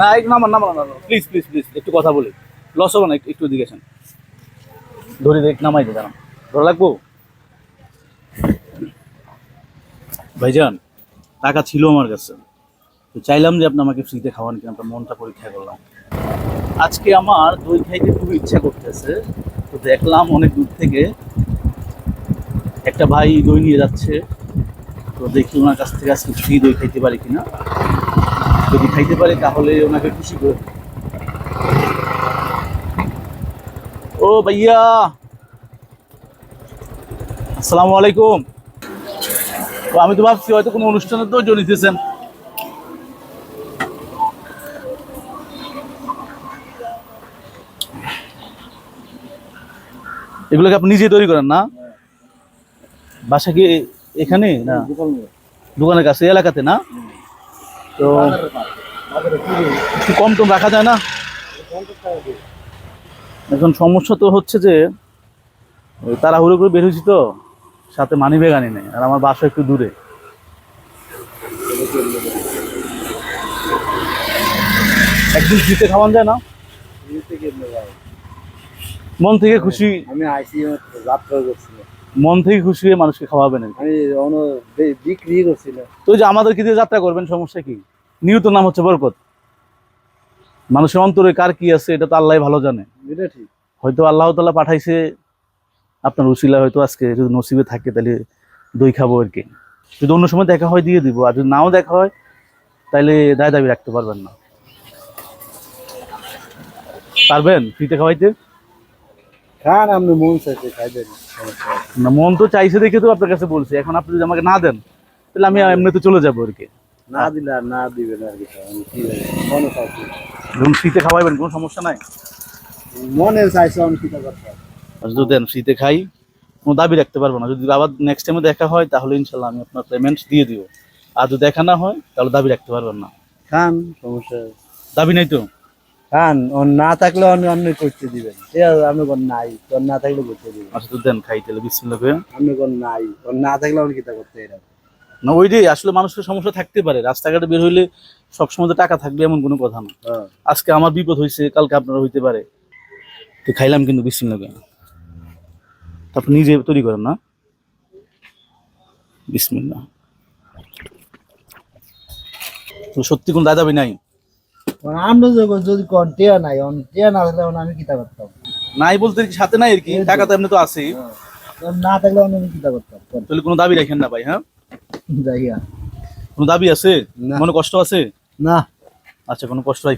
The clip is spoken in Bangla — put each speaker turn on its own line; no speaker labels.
না প্লিজ প্লিজ প্লিজ একটু কথা বলি, লস হবে না, একটু দিকে আসেন, ধরে দেখ নামাই দে, দাঁড়ান, ধরে লাগবো ভাইজান। টাকা ছিল আমার কাছে, তো চাইলাম যে আপনি আমাকে ফ্রিতে খাওয়ান কিনা, আপনার মনটা পরীক্ষা করলাম। আজকে আমার দই খাইতে খুব ইচ্ছা করতেছে, তো দেখলাম অনেক দূর থেকে একটা ভাই দই নিয়ে যাচ্ছে, তো দেখি ওনার কাছ থেকে আজকে ফ্রি দই খাইতে পারি কিনা। যদি খাইতে পারি তাহলে ওনাকে খুশি করে। ও ভাইয়া, আসসালামু আলাইকুম। তো আমি তো ভাবছি হয়তো কোনো অনুষ্ঠানে তো জড়িতেছেন। এগুলোকে আপনি নিজে তৈরি করেন না? বাসা কি এখানে না দোকানের কাছে এলাকাতে না? তো একটু কম টম রাখা যায় না? এখন সমস্যা তো হচ্ছে যে তাড়াহুড়ো করে বের হয়েছি, তো সাথে মানি ব্যাগ আনি নেই, আর আমার বাসা একটু দূরে। একদিন ফ্রিতে খাওয়ান যায় না? মন থেকে খুশি,
আমি আইসি যাত্রা করছিলাম,
মন থেকে খুশি হয়ে মানুষকে খাওয়াবেন।
আমি বিক্রি করছিলাম।
তো ওই যে আমাদের কি দিয়ে যাত্রা করবেন, সমস্যা কি? নিয়ত নাম হচ্ছে বরকত। মানুষের অন্তরে কার কি আছে এটা তো আল্লাহ ভালো জানে।
এটা ঠিক।
হয়তো আল্লাহ তাআলা পাঠাইছে আপনার উসিলা, হয়তো আজকে যদি নসিবে থাকে তাহলে দই খাবো আর কি। যদি অন্য সময় দেখা হয় দিয়ে দিব, আর যদি নাও দেখা হয় তাহলে দায় দাবি রাখতে পারবেন না। পারবেন ফ্রিতে খাওয়াইতে?
খান, আপনি মন চাইছে খাইবেন।
না, মন তো চাইছে দেখে তো আপনার কাছে বলছি। এখন আপনি যদি আমাকে না দেন তাহলে আমি এমনিতে চলে যাবো আর কি।
না দিলে আর না দিবেন আর কি, আমি কি মনে চাইছি,
যখন ফ্রিতে খাওয়াইবেন কোনো সমস্যা নাই।
মনের চাইছে আমি কি করতে।
আর যদি দেন ফ্রিতে খাই, কোনো দাবি রাখতে পারবো না। যদি আবার নেক্সট টাইমে দেখা হয় তাহলে ইনশাল্লাহ আমি আপনার পেমেন্ট দিয়ে দিব। আর যদি দেখা না হয় তাহলে দাবি রাখতে পারবেন না।
খান, সমস্যা
দাবি নাই তো?
খান, ওর না থাকলে অন্য অন্য করতে দিবেন। ঠিক আছে, আপনি কোন নাই, ওর না থাকলে করতে দিবেন।
আচ্ছা তো দেন খাই তাহলে, বিসমিল্লাহ করে।
আপনি কোন নাই, ওর না থাকলে আমি কিতা করতে এরকম।
না ওই যে আসলে মানুষের সমস্যা থাকতে পারে, রাস্তাঘাটে বের হইলে সবসময় তো টাকা থাকবে এমন কোনো কথা না। আজকে আমার বিপদ হয়েছে, কালকে আপনার হইতে পারে, তো খাইলাম কিন্তু বিসমিল্লাহ করে। তারপর নিজে তৈরি করেন না? বিসমিল্লাহ। তো সত্যি কোনো দাবি নাই?
আমরা যদি কোন টিয়া নাই, টিয়া না থাকলে আমি কিতা করতাম।
নাই বলতে কি সাথে নাই আর কি, টাকা তো এমনি তো আছেই।
না থাকলে আমি কিতা করতাম।
তাহলে কোনো দাবি রাখেন না ভাই। হ্যাঁ,
যাইয়া
কোনো দাবি আছে?
না।
মনে কষ্ট আছে?
না।
আচ্ছা, কোনো কষ্ট